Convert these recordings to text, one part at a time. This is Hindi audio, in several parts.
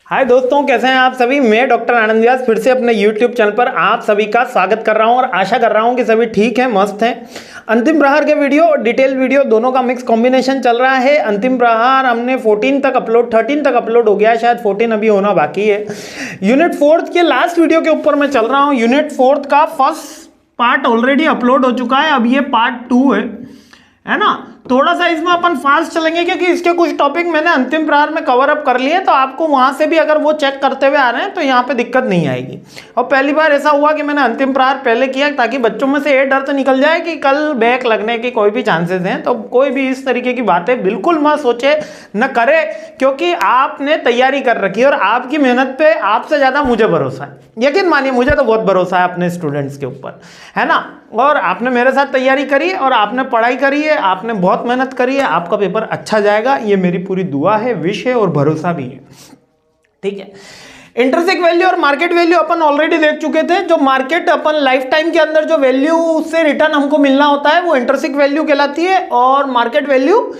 हाय दोस्तों, कैसे हैं आप सभी। मैं डॉक्टर आनंद व्यास फिर से अपने YouTube चैनल पर आप सभी का स्वागत कर रहा हूं और आशा कर रहा हूं कि सभी ठीक हैं, मस्त हैं। अंतिम प्रहार के वीडियो और डिटेल वीडियो दोनों का मिक्स कॉम्बिनेशन चल रहा है। अंतिम प्रहार हमने 13 तक अपलोड हो गया है, शायद 14 अभी होना बाकी है। यूनिट 4 के लास्ट वीडियो के ऊपर मैं चल रहा हूँ। यूनिट 4 का फर्स्ट पार्ट ऑलरेडी अपलोड हो चुका है, अब ये पार्ट 2 है ना। थोड़ा सा इसमें अपन फास्ट चलेंगे क्योंकि इसके कुछ टॉपिक मैंने अंतिम प्रहार में कवर अप कर लिए, तो आपको वहां से भी अगर वो चेक करते हुए आ रहे हैं तो यहाँ पे दिक्कत नहीं आएगी। और पहली बार ऐसा हुआ कि मैंने अंतिम प्रहार पहले किया ताकि बच्चों में से ये डर तो निकल जाए कि कल बैक लगने के कोई भी चांसेस हैं। तो कोई भी इस तरीके की बातें बिल्कुल मत सोचे, न करे, क्योंकि आपने तैयारी कर रखी है और आपकी मेहनत पे आपसे ज्यादा मुझे भरोसा है। यकीन मानिए, मुझे तो बहुत भरोसा है अपने स्टूडेंट्स के ऊपर, है ना। और आपने मेरे साथ तैयारी करी और आपने पढ़ाई करी है, आपने बहुत मेहनत करी है, आपका पेपर अच्छा जाएगा, ये मेरी पूरी दुआ है, विश है और भरोसा भी है। ठीक है। इंट्रिंसिक वैल्यू और मार्केट वैल्यू अपन ऑलरेडी देख चुके थे। जो मार्केट अपन लाइफ टाइम के अंदर जो वैल्यू से रिटर्न हमको मिलना होता है वो इंट्रिंसिक वैल्यू कहलाती है, और मार्केट वैल्यू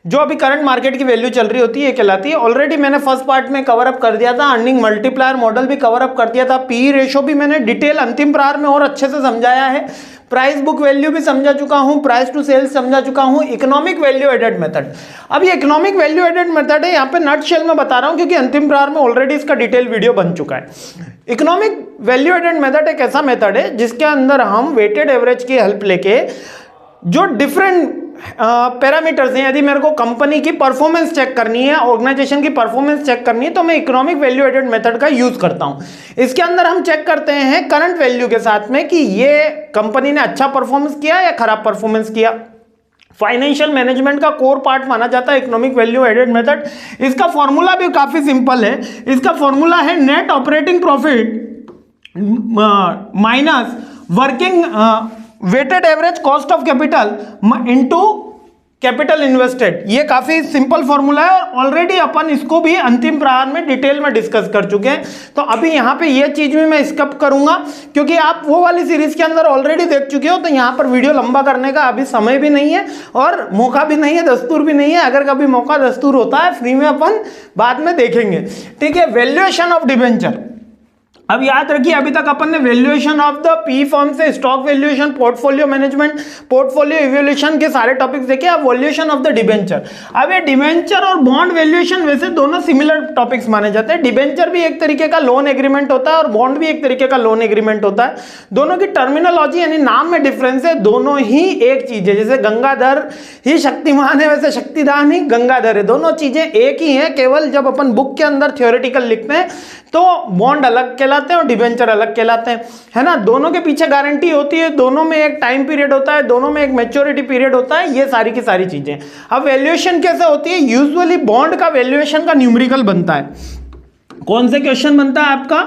जो अभी करंट मार्केट की वैल्यू चल रही होती है ये कहलाती है। ऑलरेडी मैंने फर्स्ट पार्ट में कवर अप कर दिया था, अर्निंग मल्टीप्लायर मॉडल भी कवर अप कर दिया था, पी रेशो भी मैंने डिटेल अंतिम प्रहार में और अच्छे से समझाया है, प्राइस बुक वैल्यू भी समझा चुका हूं, प्राइस टू सेल्स समझा चुका हूं, इकोनॉमिक वैल्यू एडेड मेथड। अब ये इकोनॉमिक वैल्यू एडेड मेथड है, यहाँ पे नट शेल में बता रहा हूं क्योंकि अंतिम प्रहार में ऑलरेडी इसका डिटेल वीडियो बन चुका है। इकोनॉमिक वैल्यू एडेड मेथड एक ऐसा मेथड है जिसके अंदर हम वेटेड एवरेज की हेल्प लेके जो डिफरेंट पैरामीटर्स हैं, यदि मेरे को कंपनी की परफॉर्मेंस चेक करनी है, ऑर्गेनाइजेशन की परफॉर्मेंस चेक करनी है, तो मैं इकोनॉमिक वैल्यू एडेड मेथड का यूज करता हूं। इसके अंदर हम चेक करते हैं करंट वैल्यू के साथ में कि ये कंपनी ने अच्छा परफॉर्मेंस किया या खराब परफॉर्मेंस किया। फाइनेंशियल मैनेजमेंट का कोर पार्ट माना जाता है इकोनॉमिक वैल्यू एडेड मेथड। इसका फॉर्मूला भी काफी सिंपल है। इसका फॉर्मूला है net operating profit minus working weighted average cost of capital into capital invested. ये काफी सिंपल फॉर्मूला है और ऑलरेडी अपन इसको भी अंतिम प्रहार में डिटेल में डिस्कस कर चुके हैं। तो अभी यहाँ पे ये चीज भी मैं स्किप करूंगा क्योंकि आप वो वाली सीरीज के अंदर ऑलरेडी देख चुके हो, तो यहाँ पर वीडियो लंबा करने का अभी समय भी नहीं है और मौका भी नहीं है, दस्तूर भी नहीं है। अगर कभी मौका दस्तूर होता है फ्री में अपन बाद में देखेंगे। ठीक है। वैल्यूएशन ऑफ डिबेंचर, अब याद रखिए अभी तक अपन ने valuation of the P firm से stock valuation, portfolio management, portfolio evaluation के सारे टॉपिक्स देखे। अब वैल्यूएशन ऑफ द डिबेंचर, अब ये डिबेंचर और बॉन्ड वैल्यूएशन वैसे दोनों सिमिलर टॉपिक्स माने जाते हैं। डिबेंचर भी एक तरीके का लोन एग्रीमेंट होता है और बॉन्ड भी एक तरीके का लोन एग्रीमेंट होता है। दोनों की टर्मिनोलॉजी यानी नाम में डिफरेंस है, दोनों ही एक चीज है। जैसे गंगाधर ही शक्तिमान है वैसे शक्तिदान ही गंगाधर है, दोनों चीजें एक ही हैं। केवल जब अपन बुक के अंदर थ्योरेटिकल लिखते हैं तो बॉन्ड अलग कहलाते हैं और डिबेंचर अलग कहलाते हैं, है ना। दोनों के पीछे गारंटी होती है, दोनों में एक टाइम पीरियड होता है, दोनों में एक मैच्योरिटी पीरियड होता है, ये सारी की सारी चीजें। अब वैल्यूएशन कैसे होती है? यूजुअली बॉन्ड का वैल्यूएशन का न्यूमेरिकल बनता है। कौन से क्वेश्चन बनता है आपका?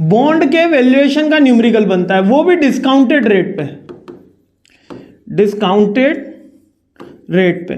बॉन्ड के वैल्यूएशन का न्यूमेरिकल बनता है, वो भी डिस्काउंटेड रेट पे, डिस्काउंटेड रेट पे।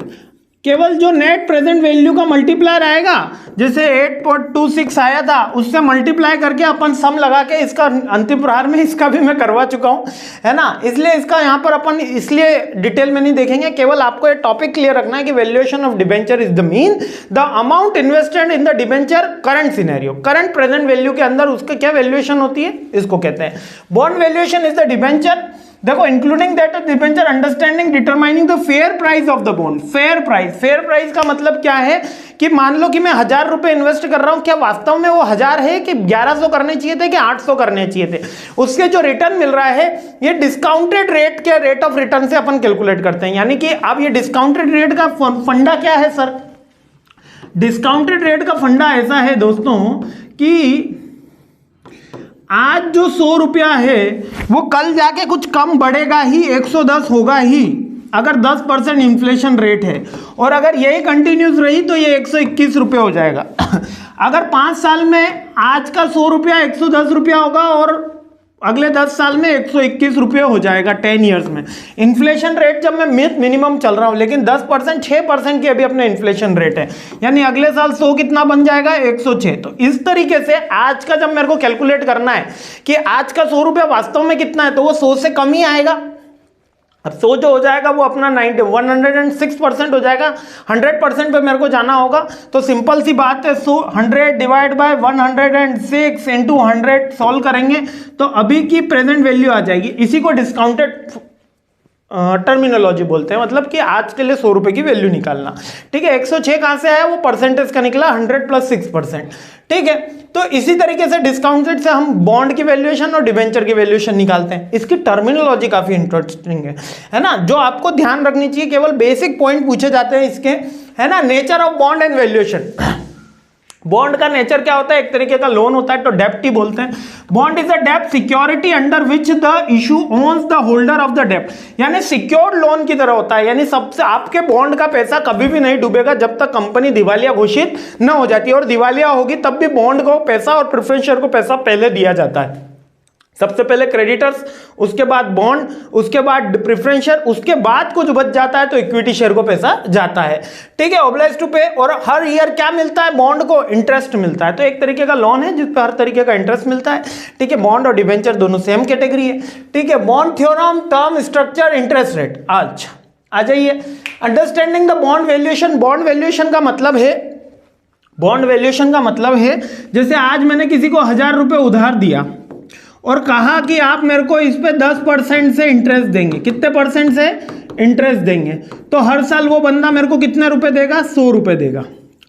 केवल जो नेट प्रेजेंट वैल्यू का मल्टीप्लायर आएगा, जैसे 8.26 आया था, उससे मल्टीप्लाई करके अपन सम लगा के, इसका अंतिम प्रहार में इसका भी मैं करवा चुका हूं, है ना। इसलिए इसका यहां पर अपन इसलिए डिटेल में नहीं देखेंगे, केवल आपको ये टॉपिक क्लियर रखना है कि valuation of debenture is the mean the amount invested in the debenture current scenario. Current present value के अंदर उसका क्या वैल्यूएशन होती है, इसको कहते हैं। Bond valuation is the debenture, देखो including that debenture understanding determining the fair price of the bond. Fair price का मतलब क्या है कि मान लो कि मैं 1000 रुपए इन्वेस्ट कर रहा हूं, क्या वास्तव में वो 1000 है कि 1100 करने चाहिए थे कि 800 करने चाहिए थे? उसके जो रिटर्न मिल रहा है ये डिस्काउंटेड रेट के रेट ऑफ रिटर्न से अपन कैलकुलेट करते हैं। यानी कि अब ये डिस्काउंटेड रेट का फंडा क्या है सर? डिस्काउंटेड रेट का फंडा ऐसा है दोस्तों कि आज जो 100 रुपया है वो कल जाके कुछ कम बढ़ेगा ही, 110 होगा ही अगर 10% इन्फ्लेशन रेट है, और अगर यही कंटिन्यूस रही तो ये 121 रुपये हो जाएगा। अगर 5 साल में आज का 100 रुपया 110 रुपया होगा और अगले 10 साल में 121 रुपये हो जाएगा 10 ईयर्स में। इन्फ्लेशन रेट जब मैं मिनिमम चल रहा हूं, लेकिन 10% 6% की अभी अपने इन्फ्लेशन रेट है, यानी अगले साल 100 कितना बन जाएगा? 106। तो इस तरीके से आज का जब मेरे को कैलकुलेट करना है कि आज का 100 रुपया वास्तव में कितना है, तो वो 100 से कम ही आएगा। अब 100 जो हो जाएगा वो अपना 106% हो जाएगा। 100% पे मेरे को जाना होगा, तो सिंपल सी बात है, 100 डिवाइड बाय 106 इंटू 100 सॉल्व करेंगे तो अभी की प्रेजेंट वैल्यू आ जाएगी। इसी को डिस्काउंटेड टर्मिनोलॉजी बोलते हैं, मतलब कि आज के लिए 100 रुपए की वैल्यू निकालना। ठीक है, 106 कहां से आया, वो परसेंटेज का निकला, 100 प्लस 6%। ठीक है, तो इसी तरीके से डिस्काउंटेड से हम बॉन्ड की वैल्यूएशन और डिबेंचर की वैल्यूएशन निकालते हैं। इसकी टर्मिनोलॉजी काफी इंटरेस्टिंग है ना, जो आपको ध्यान रखनी चाहिए। केवल बेसिक पॉइंट पूछे जाते हैं इसके, है ना। Nature of bond and valuation. Bond का नेचर क्या होता है, एक तरीके का लोन होता है, तो डेप्ट ही बोलते हैं। Bond is a dept security under which the issue owns the holder of the डेप्ट, यानी सिक्योर्ड लोन की तरह होता है। यानी सबसे आपके बॉन्ड का पैसा कभी भी नहीं डूबेगा जब तक कंपनी दिवालिया घोषित न हो जाती है, और दिवालिया होगी तब भी बॉन्ड को पैसा और प्रेफरेंस शेयर को पैसा पहले दिया जाता है। सबसे पहले क्रेडिटर्स, उसके बाद बॉन्ड, उसके बाद प्रेफरेंस शेयर, उसके बाद कुछ बच जाता है तो इक्विटी शेयर को पैसा जाता है। ठीक है, ऑब्लाइज्ड टू पे। और हर ईयर क्या मिलता है, बॉन्ड को इंटरेस्ट मिलता है। तो एक तरीके का लोन है जिस पर हर तरीके का इंटरेस्ट मिलता है। ठीक है, बॉन्ड और डिबेंचर दोनों सेम कैटेगरी है। ठीक है, bond theorem, term structure, interest rate. अच्छा आ जाइए, understanding the bond valuation. Bond valuation का मतलब है, बॉन्ड वैल्यूएशन का मतलब है, जैसे आज मैंने किसी को 1000 रुपये उधार दिया और कहा कि आप मेरे को इस पे 10% से इंटरेस्ट देंगे। कितने परसेंट से इंटरेस्ट देंगे, तो हर साल वो बंदा मेरे को कितने रुपए देगा, 100 रुपए देगा।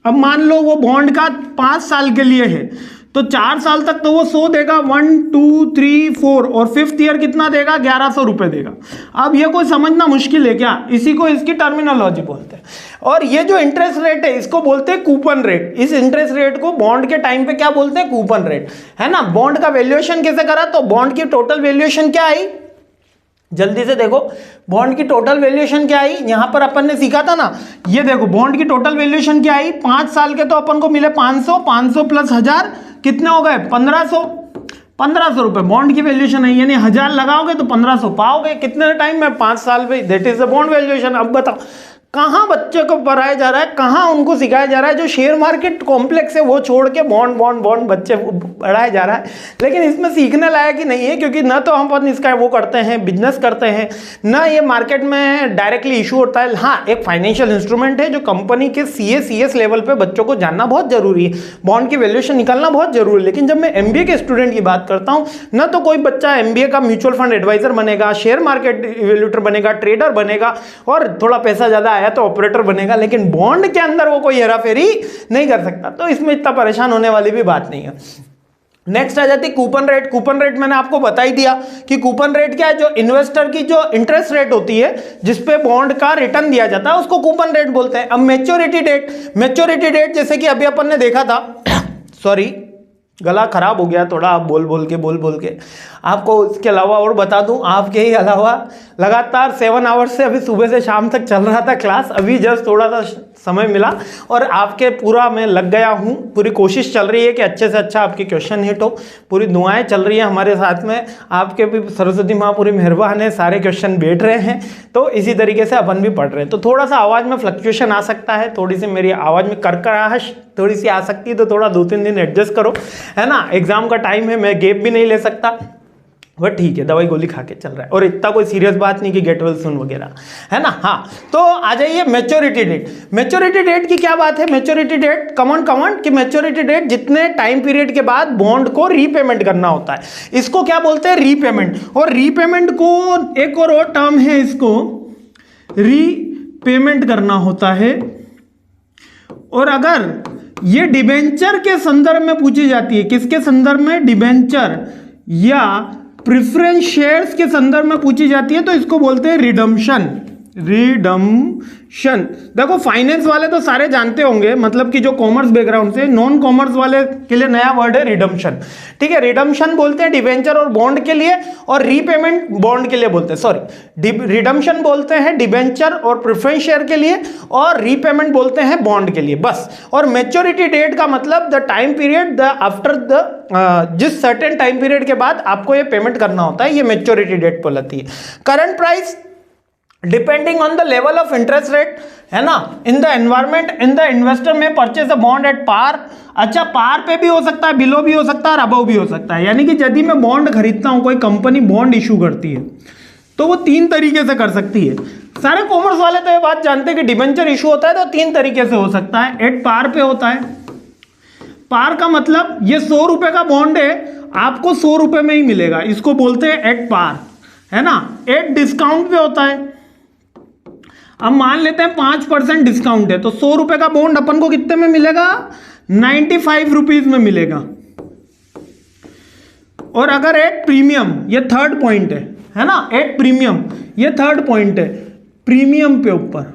अब मान लो वो बॉन्ड का 5 साल के लिए है, तो 4 साल तक तो वो 100 देगा, 1 2 3 4, और 5th ईयर कितना देगा, 1100 रुपए देगा। अब ये कोई समझना मुश्किल है क्या, इसी को इसकी टर्मिनोलॉजी बोलते हैं। और ये जो इंटरेस्ट रेट है इसको बोलते हैं कूपन रेट। इस इंटरेस्ट रेट को बॉन्ड के टाइम पे क्या बोलते हैं, कूपन रेट, है ना। बॉन्ड का वैल्यूएशन कैसे करा, तो बॉन्ड की टोटल वैल्यूएशन क्या आई, जल्दी से देखो, बॉन्ड की टोटल वैल्यूएशन क्या आई, यहां पर अपन ने सीखा था ना, ये देखो बॉन्ड की टोटल वैल्यूएशन क्या आई, 5 साल के तो अपन को मिले 500, 500 प्लस 1000 कितने हो गए, 1500 रुपए बॉन्ड की वैल्यूएशन है। यानी 1000 लगाओगे तो 1500 पाओगे, कितने टाइम में, 5 साल में। That is the bond valuation. अब बताओ कहाँ बच्चे को पढ़ाया जा रहा है, कहाँ उनको सिखाया जा रहा है, जो शेयर मार्केट कॉम्प्लेक्स है वो छोड़ के बॉन्ड बॉन्ड बॉन्ड बच्चे पढ़ाया जा रहा है। लेकिन इसमें सीखने लायक ही नहीं है, क्योंकि ना तो हम अपन इसका वो करते हैं, बिजनेस करते हैं, ना ये मार्केट में डायरेक्टली इशू होता है। हाँ, एक फाइनेंशियल इंस्ट्रूमेंट है जो कंपनी के CS लेवल पे बच्चों को जानना बहुत जरूरी है, बॉन्ड की वैल्यूएशन निकालना बहुत जरूरी है। लेकिन जब मैं MBA के स्टूडेंट की बात करता हूँ, ना तो कोई बच्चा MBA का म्यूचुअल फंड एडवाइजर बनेगा, शेयर मार्केट इवेल्यूएटर बनेगा, ट्रेडर बनेगा, और थोड़ा पैसा ज्यादा आया तो ऑपरेटर बनेगा, लेकिन बॉन्ड के अंदर वो कोई हेराफेरी नहीं कर सकता। तो इसमें इतना परेशान होने वाली भी बात नहीं है। नेक्स्ट आ जाती है कूपन रेट। कूपन रेट मैंने आपको बता ही दिया कि कूपन रेट क्या है, जो इन्वेस्टर की जो इंटरेस्ट रेट होती है जिसपे बॉन्ड का रिटर्न दिया जाता है उसको कूपन रेट बोलते हैं। अब मैच्योरिटी डेट, मैच्योरिटी डेट जैसे कि अभी अपन ने देखा था, सॉरी गला खराब हो गया थोड़ा, आप बोल बोल के आपको इसके अलावा और बता दूं, आपके ही अलावा लगातार 7 आवर्स से अभी सुबह से शाम तक चल रहा था क्लास। अभी जस्ट थोड़ा सा समय मिला और आपके पूरा मैं लग गया हूं, पूरी कोशिश चल रही है कि अच्छे से अच्छा आपके क्वेश्चन हिट हो, पूरी दुआएं चल रही है हमारे साथ में, आपके भी सरस्वती माँ पूरी मेहरबान है, सारे क्वेश्चन बैठ रहे हैं, तो इसी तरीके से अपन भी पढ़ रहे हैं। तो थोड़ा सा आवाज़ में फ्लक्चुएशन आ सकता है, थोड़ी सी मेरी आवाज़ में करकराहट थोड़ी सी आ सकती है, तो थोड़ा 2-3 दिन एडजस्ट करो, है ना। एग्जाम का टाइम है, मैं गैप भी नहीं ले सकता, बट ठीक है, दवाई गोली खा के चल रहा है, और इतना कोई सीरियस बात नहीं कि गेट वेल सून वगैरह, है ना। हाँ, तो आ जाइए मैच्योरिटी डेट। मैच्योरिटी डेट की क्या बात है, मैच्योरिटी डेट कमन कि मैच्योरिटी डेट जितने टाइम पीरियड के बाद बॉन्ड को रीपेमेंट करना होता है, इसको क्या बोलते हैं, रीपेमेंट। और रीपेमेंट को एक और टर्म है, इसको रीपेमेंट करना होता है। और अगर ये डिबेंचर के संदर्भ में पूछी जाती है, किसके संदर्भ में, डिबेंचर या प्रेफरेंस शेयर्स के संदर्भ में पूछी जाती है, तो इसको बोलते हैं रिडम्पशन। रिडम्पशन देखो, फाइनेंस वाले तो सारे जानते होंगे, मतलब कि जो कॉमर्स बैकग्राउंड से, नॉन कॉमर्स वाले के लिए नया वर्ड है रिडम्पशन। ठीक है, रिडम्पशन बोलते हैं डिबेंचर और बॉन्ड के लिए, और रीपेमेंट बॉन्ड के लिए बोलते हैं, सॉरी रिडम्पशन बोलते हैं डिबेंचर और प्रेफरेंस शेयर के लिए, और रीपेमेंट बोलते हैं बॉन्ड के लिए, बस। और मैच्योरिटी डेट का मतलब the time period the after the जिस सर्टेन टाइम पीरियड के बाद आपको ये पेमेंट करना होता है, ये मैच्योरिटी डेट बोलती है। Current price depending on the level of interest rate, है ना, in the environment, in the investor में purchase a bond at par. अच्छा, पार पे भी हो सकता है, बिलो भी हो सकता है, और अबव भी हो सकता है। यानी कि यदि मैं बॉन्ड खरीदता हूं, कोई कंपनी बॉन्ड इशू करती है, तो वो 3 तरीके से कर सकती है। सारे कॉमर्स वाले तो ये बात जानते हैं कि डिबेंचर इशू होता है तो 3 तरीके से हो सकता है। एट पार पे होता है। पार का मतलब ये 100 रुपए का बॉन्ड है, आपको 100 रुपए में ही मिलेगा, इसको बोलते हैं एट पार, है ना। एट डिस्काउंट पे होता है। अब मान लेते हैं 5% डिस्काउंट है तो 100 रुपए का बॉन्ड अपन को कितने में मिलेगा, 95 रुपीज में मिलेगा। और अगर एट प्रीमियम, ये थर्ड पॉइंट है ना, एट प्रीमियम, ये थर्ड पॉइंट है, प्रीमियम पे ऊपर,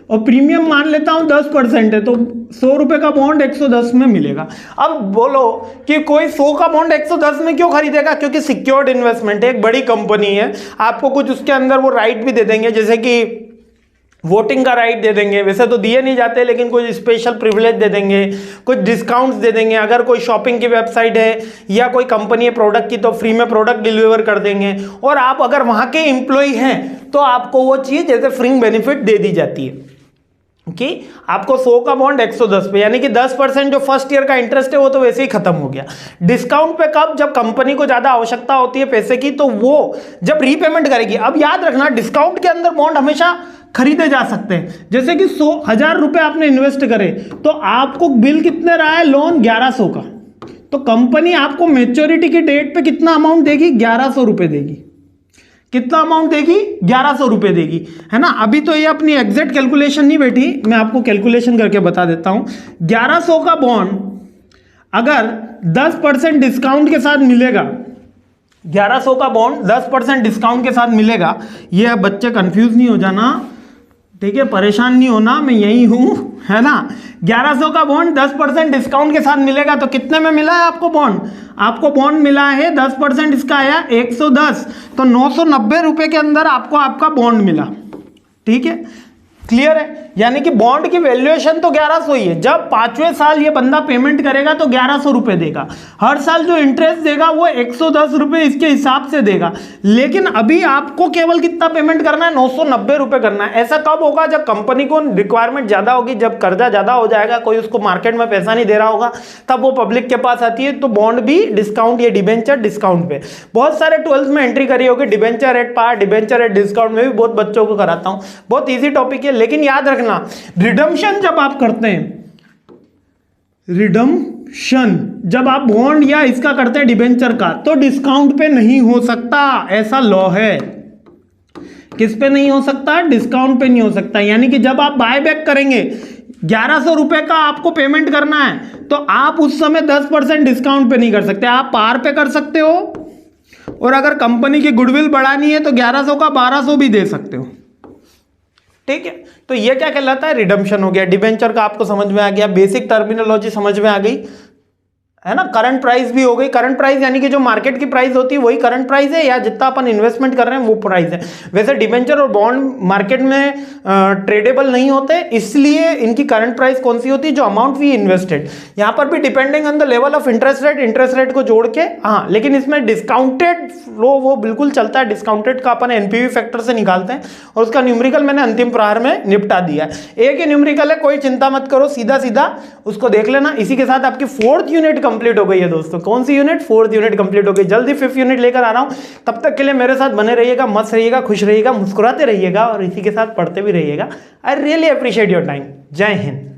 और प्रीमियम मान लेता हूं 10% है तो 100 रुपए का बॉन्ड 110 में मिलेगा। अब बोलो कि कोई 100 का बॉन्ड 110 में क्यों खरीदेगा, क्योंकि सिक्योर्ड इन्वेस्टमेंट है, एक बड़ी कंपनी है, आपको कुछ उसके अंदर वो राइट भी दे देंगे, जैसे कि वोटिंग का राइट दे देंगे, वैसे तो दिए नहीं जाते लेकिन कोई स्पेशल प्रिविलेज दे देंगे, कुछ डिस्काउंट्स दे देंगे। अगर कोई शॉपिंग की वेबसाइट है या कोई कंपनी है प्रोडक्ट की तो फ्री में प्रोडक्ट डिलीवर कर देंगे। और आप अगर वहां के एम्प्लॉय हैं तो आपको वो चीज जैसे फ्री बेनिफिट दे दी जाती है कि आपको 100 का बॉन्ड 110 पे, यानी कि 10% जो फर्स्ट ईयर का इंटरेस्ट है वो तो वैसे ही खत्म हो गया। डिस्काउंट पे कब, जब कंपनी को ज्यादा आवश्यकता होती है पैसे की तो वो जब रीपेमेंट करेगी। अब याद रखना डिस्काउंट के अंदर बॉन्ड हमेशा खरीदे जा सकते हैं। जैसे कि 100,000 रुपए आपने इन्वेस्ट करे तो आपको बिल कितने रहा है, लोन 1100 का, तो कंपनी आपको मेच्योरिटी की डेट पे कितना अमाउंट देगी, 1100 रुपए देगी। कितना अमाउंट देगी, 1100 रुपए देगी, है ना। अभी तो ये अपनी एग्जैक्ट कैलकुलेशन नहीं बैठी, मैं आपको कैलकुलेशन करके बता देता हूं। 1100 का बॉन्ड अगर 10% डिस्काउंट के साथ मिलेगा, 1100 का बॉन्ड 10% डिस्काउंट के साथ मिलेगा, ये बच्चे कंफ्यूज नहीं हो जाना, ठीक है, परेशान नहीं होना, मैं यही हूं, है ना। 1100 का बॉन्ड 10% डिस्काउंट के साथ मिलेगा तो कितने में मिला है आपको बॉन्ड, आपको बॉन्ड मिला है 10% इसका आया 110, तो 990 रुपए के अंदर आपको आपका बॉन्ड मिला, ठीक है, क्लियर है। यानी कि बॉन्ड की वैल्यूएशन तो 1100 ही है। जब 5वें साल ये बंदा पेमेंट करेगा तो 1100 रुपए देगा, हर साल जो इंटरेस्ट देगा वो 110 रुपए इसके हिसाब से देगा। लेकिन अभी आपको केवल कितना पेमेंट करना है, 990 रुपए करना है। ऐसा कब होगा, जब कंपनी को रिक्वायरमेंट ज्यादा होगी, जब कर्जा ज्यादा हो जाएगा, कोई उसको मार्केट में पैसा नहीं दे रहा होगा, तब वो पब्लिक के पास आती है। तो बॉन्ड भी डिस्काउंट, ये डिबेंचर डिस्काउंट पे। बहुत सारे 12th में एंट्री करी होगी, debenture at par, debenture at discount में भी बहुत बच्चों को कराता हूं, बहुत ईजी टॉपिक है। लेकिन याद रखना रिडम्पशन जब आप करते हैं, रिडम्पशन जब आप बॉन्ड या इसका करते हैं डिबेंचर का, तो डिस्काउंट पे नहीं हो सकता, ऐसा लॉ है। किस पे नहीं हो सकता, डिस्काउंट पे नहीं हो सकता। यानी कि जब आप बाय बैक करेंगे, 1100 रुपए का आपको पेमेंट करना है तो आप उस समय 10% डिस्काउंट पे नहीं कर सकते, आप पार पे कर सकते हो। और अगर कंपनी की गुडविल बढ़ानी है तो 1100 का 1200 भी दे सकते हो, ठीक है। तो ये क्या कहलाता है, रिडम्पशन हो गया। डिबेंचर का आपको समझ में आ गया, बेसिक टर्मिनोलॉजी समझ में आ गई, है ना। करंट प्राइस भी हो गई। करंट प्राइस यानी कि जो मार्केट की प्राइस होती है वही करंट प्राइस है, या जितना अपन इन्वेस्टमेंट कर रहे हैं वो प्राइस है। वैसे डिबेंचर और बॉन्ड मार्केट में ट्रेडेबल नहीं होते, इसलिए इनकी करंट प्राइस कौन सी होती है, जो अमाउंट वी इन्वेस्टेड। यहां पर भी depending on the level of interest rate को जोड़ के, हाँ, लेकिन इसमें डिस्काउंटेड वो बिल्कुल चलता है। डिस्काउंटेड का अपन एनपीवी फैक्टर से निकालते हैं और उसका न्यूमेरिकल मैंने अंतिम प्रहार में निपटा दिया है। एक ही न्यूमेरिकल है, कोई चिंता मत करो, सीधा सीधा उसको देख लेना। इसी के साथ आपकी 4th यूनिट कंप्लीट हो गई है दोस्तों। कौन सी यूनिट, 4th यूनिट कंप्लीट हो गई। जल्दी 5th यूनिट लेकर आ रहा हूं, तब तक के लिए मेरे साथ बने रहिएगा, मस्त रहिएगा, खुश रहिएगा, मुस्कुराते रहिएगा और इसी के साथ पढ़ते भी रहिएगा। I really appreciate your time. जय हिंद।